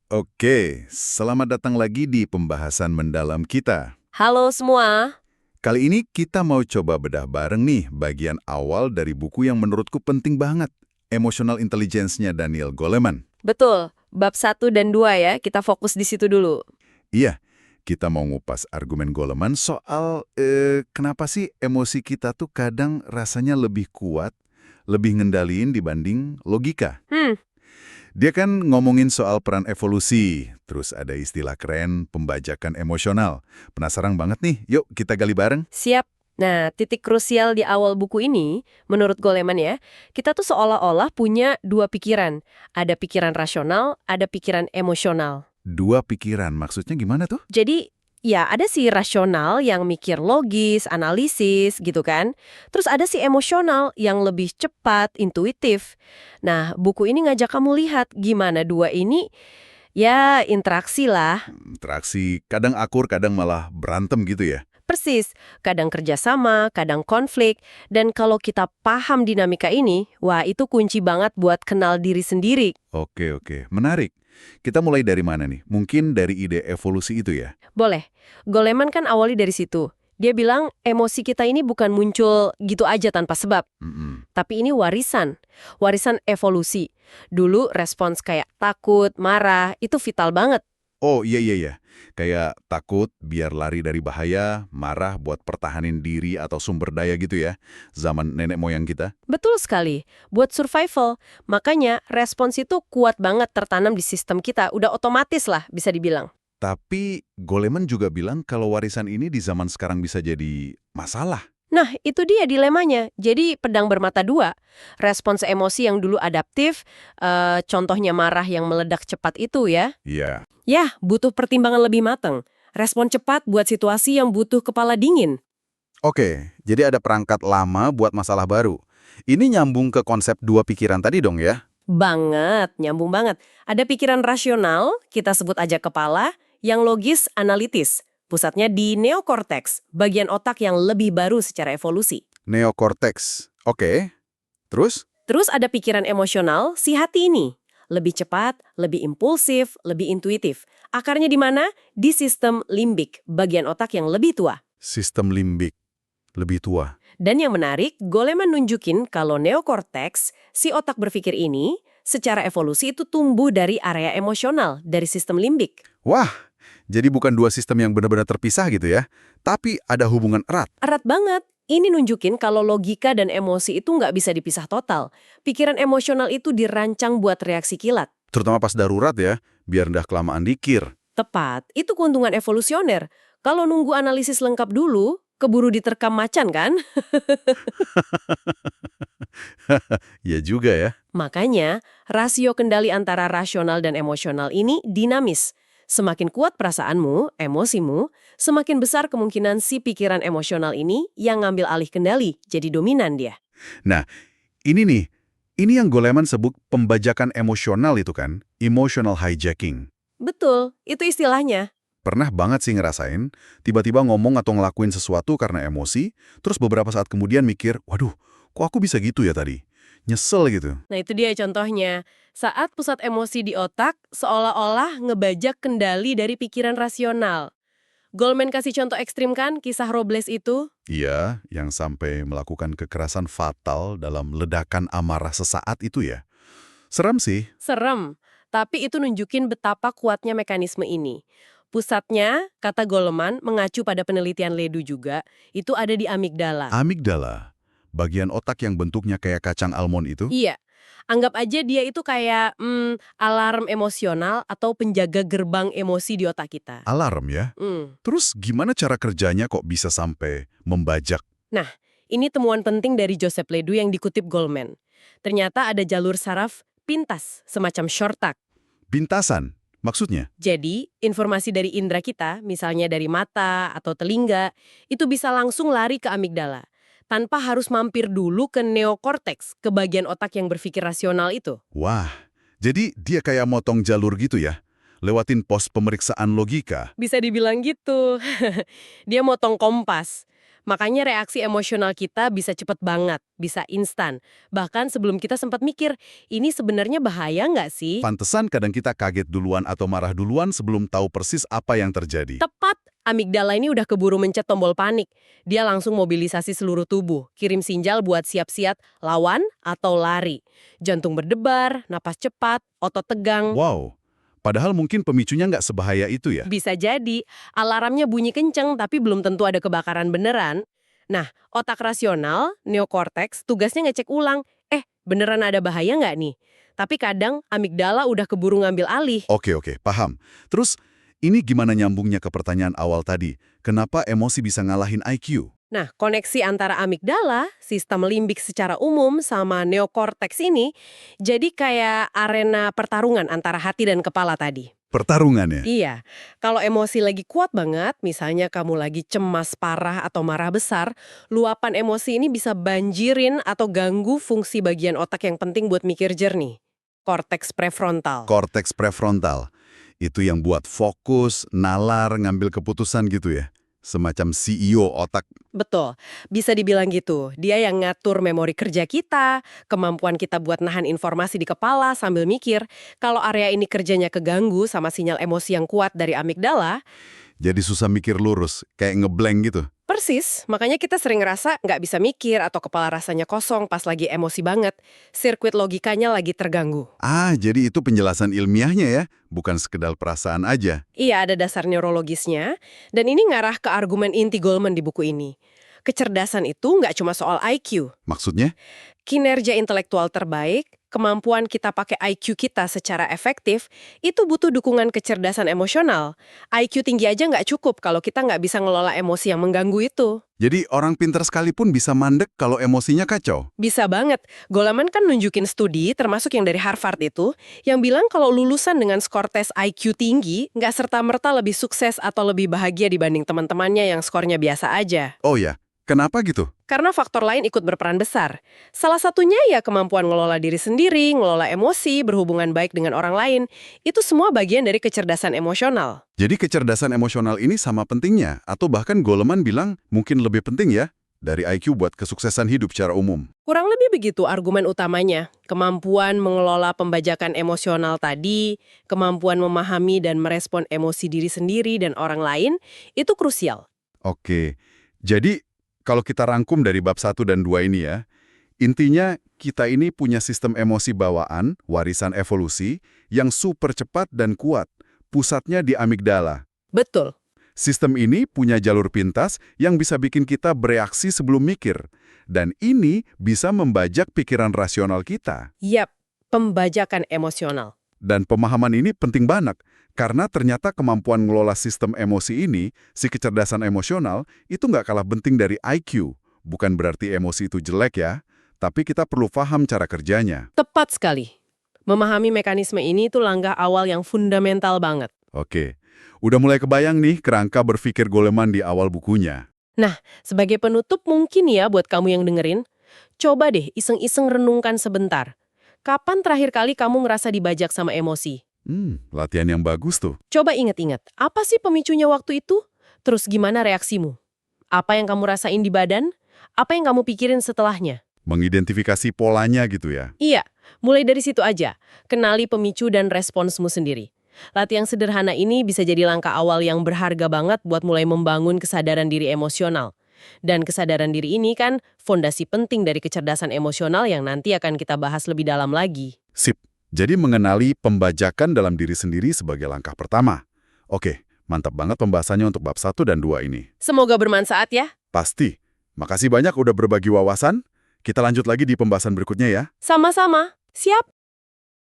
Oke, selamat datang lagi di pembahasan mendalam kita. Halo semua. Kali ini kita mau coba bedah bareng nih bagian awal dari buku yang menurutku penting banget. Emotional Intelligence-nya Daniel Goleman. Betul, bab 1 dan 2 ya, kita fokus di situ dulu. Iya, kita mau ngupas argumen Goleman soal kenapa sih emosi kita tuh kadang rasanya lebih kuat, lebih ngendaliin dibanding logika. Hmm, Dia kan ngomongin soal peran evolusi, terus ada istilah keren pembajakan emosional. Penasaran banget nih, yuk kita gali bareng. siap. Nah, titik krusial di awal buku ini, menurut Goleman ya, kita tuh seolah-olah punya dua pikiran. Ada pikiran rasional, ada pikiran emosional. Dua pikiran, maksudnya gimana tuh? Jadi, ya ada sih rasional yang mikir logis, analisis gitu kan. Terus ada sih emosional yang lebih cepat, intuitif. Nah, buku ini ngajak kamu lihat gimana dua ini, ya interaksi lah. Interaksi, kadang akur, kadang malah berantem gitu ya. Persis, kadang kerjasama, kadang konflik, dan kalau kita paham dinamika ini, wah itu kunci banget buat kenal diri sendiri. Oke, menarik. Kita mulai dari mana nih? Mungkin dari ide evolusi itu ya? Boleh, Goleman kan awali dari situ. Dia bilang emosi kita ini bukan muncul gitu aja tanpa sebab, Mm-mm. tapi ini warisan evolusi. Dulu respons kayak takut, marah, itu vital banget. Oh iya. Kayak takut biar lari dari bahaya, marah buat pertahanin diri atau sumber daya gitu ya. Zaman nenek moyang kita. Betul sekali, buat survival. Makanya respons itu kuat banget tertanam di sistem kita, udah otomatis lah bisa dibilang. Tapi Goleman juga bilang kalau warisan ini di zaman sekarang bisa jadi masalah. Nah, itu dia dilemanya. Jadi pedang bermata dua. Respons emosi yang dulu adaptif, contohnya marah yang meledak cepat itu ya. Iya. Ya, butuh pertimbangan lebih matang. Respon cepat buat situasi yang butuh kepala dingin. Oke, jadi ada perangkat lama buat masalah baru. Ini nyambung ke konsep dua pikiran tadi dong ya? Banget, nyambung banget. Ada pikiran rasional, kita sebut aja kepala, yang logis, analitis. Pusatnya di neokorteks, bagian otak yang lebih baru secara evolusi. Neokortex. Oke, terus? Terus ada pikiran emosional, si hati ini. Lebih cepat, lebih impulsif, lebih intuitif. Akarnya di mana? Di sistem limbik, bagian otak yang lebih tua. Sistem limbik. Lebih tua. Dan yang menarik, Goleman nunjukin kalau neokorteks, si otak berpikir ini, secara evolusi itu tumbuh dari area emosional, dari sistem limbik. Wah, jadi bukan dua sistem yang benar-benar terpisah gitu ya? Tapi ada hubungan erat. Erat banget. Ini nunjukin kalau logika dan emosi itu nggak bisa dipisah total. Pikiran emosional itu dirancang buat reaksi kilat. Terutama pas darurat ya, biar ndah kelamaan dikir. Tepat, itu keuntungan evolusioner. Kalau nunggu analisis lengkap dulu, keburu diterkam macan kan? Ya juga ya. Makanya, rasio kendali antara rasional dan emosional ini dinamis. Semakin kuat perasaanmu, emosimu, semakin besar kemungkinan si pikiran emosional ini yang ngambil alih kendali, jadi dominan dia. Nah, ini nih. Ini yang Goleman sebut pembajakan emosional itu kan? Emotional hijacking. Betul, itu istilahnya. Pernah banget sih ngerasain, tiba-tiba ngomong atau ngelakuin sesuatu karena emosi, terus beberapa saat kemudian mikir, waduh, kok aku bisa gitu ya tadi? Nyesel gitu. Nah itu dia contohnya. Saat pusat emosi di otak seolah-olah ngebajak kendali dari pikiran rasional. Goldman kasih contoh ekstrim kan, kisah Robles itu? Iya, yang sampai melakukan kekerasan fatal dalam ledakan amarah sesaat itu ya. Serem sih. Serem, tapi itu nunjukin betapa kuatnya mekanisme ini. Pusatnya, kata Goleman, mengacu pada penelitian Ledu juga, itu ada di amigdala. Amigdala, bagian otak yang bentuknya kayak kacang almond itu. Iya, anggap aja dia itu kayak alarm emosional atau penjaga gerbang emosi di otak kita. Alarm ya. Hmm. Terus gimana cara kerjanya kok bisa sampai membajak? Nah, ini temuan penting dari Joseph Ledoux yang dikutip Goldman. Ternyata ada jalur saraf pintas, semacam shortcut. Bintasan, maksudnya? Jadi, informasi dari indera kita, misalnya dari mata atau telinga, itu bisa langsung lari ke amigdala. Tanpa harus mampir dulu ke neokorteks, ke bagian otak yang berpikir rasional itu. Wah, jadi dia kayak motong jalur gitu ya? Lewatin pos pemeriksaan logika. Bisa dibilang gitu. Dia motong kompas. Makanya reaksi emosional kita bisa cepet banget, bisa instan. Bahkan sebelum kita sempat mikir, ini sebenarnya bahaya nggak sih? Pantesan kadang kita kaget duluan atau marah duluan sebelum tahu persis apa yang terjadi. Tepat, amigdala ini udah keburu mencet tombol panik. Dia langsung mobilisasi seluruh tubuh, kirim sinyal buat siap-siap lawan atau lari. Jantung berdebar, napas cepat, otot tegang. Wow, padahal mungkin pemicunya nggak sebahaya itu ya? Bisa jadi, alarmnya bunyi kenceng tapi belum tentu ada kebakaran beneran. Nah, otak rasional, neokortex, tugasnya ngecek ulang. Beneran ada bahaya nggak nih? Tapi kadang amigdala udah keburu ngambil alih. Oke, paham. Terus, ini gimana nyambungnya ke pertanyaan awal tadi? Kenapa emosi bisa ngalahin IQ? Nah, koneksi antara amigdala, sistem limbik secara umum, sama neokortex ini jadi kayak arena pertarungan antara hati dan kepala tadi. Pertarungannya? Iya, kalau emosi lagi kuat banget, misalnya kamu lagi cemas parah atau marah besar, luapan emosi ini bisa banjirin atau ganggu fungsi bagian otak yang penting buat mikir jernih. Korteks prefrontal. Korteks prefrontal. Itu yang buat fokus, nalar, ngambil keputusan gitu ya? Semacam CEO otak. Betul, bisa dibilang gitu. Dia yang ngatur memori kerja kita, kemampuan kita buat nahan informasi di kepala sambil mikir. Kalau area ini kerjanya keganggu sama sinyal emosi yang kuat dari amigdala, Jadi susah mikir lurus, kayak ngeblank gitu. persis, makanya kita sering ngerasa nggak bisa mikir atau kepala rasanya kosong pas lagi emosi banget. Sirkuit logikanya lagi terganggu. Jadi itu penjelasan ilmiahnya ya, bukan sekedar perasaan aja. Iya, ada dasar neurologisnya, dan ini ngarah ke argumen inti Goleman di buku ini. Kecerdasan itu nggak cuma soal IQ. Maksudnya? Kinerja intelektual terbaik, kemampuan kita pakai IQ kita secara efektif, itu butuh dukungan kecerdasan emosional. IQ tinggi aja nggak cukup kalau kita nggak bisa ngelola emosi yang mengganggu itu. Jadi orang pintar sekalipun bisa mandek kalau emosinya kacau. Bisa banget. Goleman kan nunjukin studi, termasuk yang dari Harvard itu, yang bilang kalau lulusan dengan skor tes IQ tinggi, nggak serta-merta lebih sukses atau lebih bahagia dibanding teman-temannya yang skornya biasa aja. Oh ya, kenapa gitu? Karena faktor lain ikut berperan besar. Salah satunya ya kemampuan ngelola diri sendiri, ngelola emosi, berhubungan baik dengan orang lain. Itu semua bagian dari kecerdasan emosional. Jadi kecerdasan emosional ini sama pentingnya, atau bahkan Goleman bilang mungkin lebih penting ya, dari IQ buat kesuksesan hidup secara umum. Kurang lebih begitu argumen utamanya. Kemampuan mengelola pembajakan emosional tadi, kemampuan memahami dan merespon emosi diri sendiri dan orang lain, itu krusial. Oke, jadi kalau kita rangkum dari bab 1 dan 2 ini ya, intinya kita ini punya sistem emosi bawaan, warisan evolusi, yang super cepat dan kuat. Pusatnya di amigdala. Betul. Sistem ini punya jalur pintas yang bisa bikin kita bereaksi sebelum mikir. Dan ini bisa membajak pikiran rasional kita. Yap, pembajakan emosional. Dan pemahaman ini penting banget, karena ternyata kemampuan ngelola sistem emosi ini, si kecerdasan emosional, itu nggak kalah penting dari IQ. Bukan berarti emosi itu jelek ya, tapi kita perlu paham cara kerjanya. Tepat sekali. Memahami mekanisme ini itu langkah awal yang fundamental banget. Oke, udah mulai kebayang nih kerangka berpikir Goleman di awal bukunya. Nah, sebagai penutup mungkin ya buat kamu yang dengerin, coba deh iseng-iseng renungkan sebentar. Kapan terakhir kali kamu ngerasa dibajak sama emosi? Latihan yang bagus tuh. Coba inget-inget, apa sih pemicunya waktu itu? Terus gimana reaksimu? Apa yang kamu rasain di badan? Apa yang kamu pikirin setelahnya? Mengidentifikasi polanya gitu ya. Iya, mulai dari situ aja. Kenali pemicu dan responsmu sendiri. Latihan sederhana ini bisa jadi langkah awal yang berharga banget buat mulai membangun kesadaran diri emosional. Dan kesadaran diri ini kan fondasi penting dari kecerdasan emosional yang nanti akan kita bahas lebih dalam lagi. Sip. Jadi mengenali pembajakan dalam diri sendiri sebagai langkah pertama. Oke, mantap banget pembahasannya untuk bab 1 dan 2 ini. Semoga bermanfaat ya. Pasti. Makasih banyak udah berbagi wawasan. Kita lanjut lagi di pembahasan berikutnya ya. Sama-sama. Siap.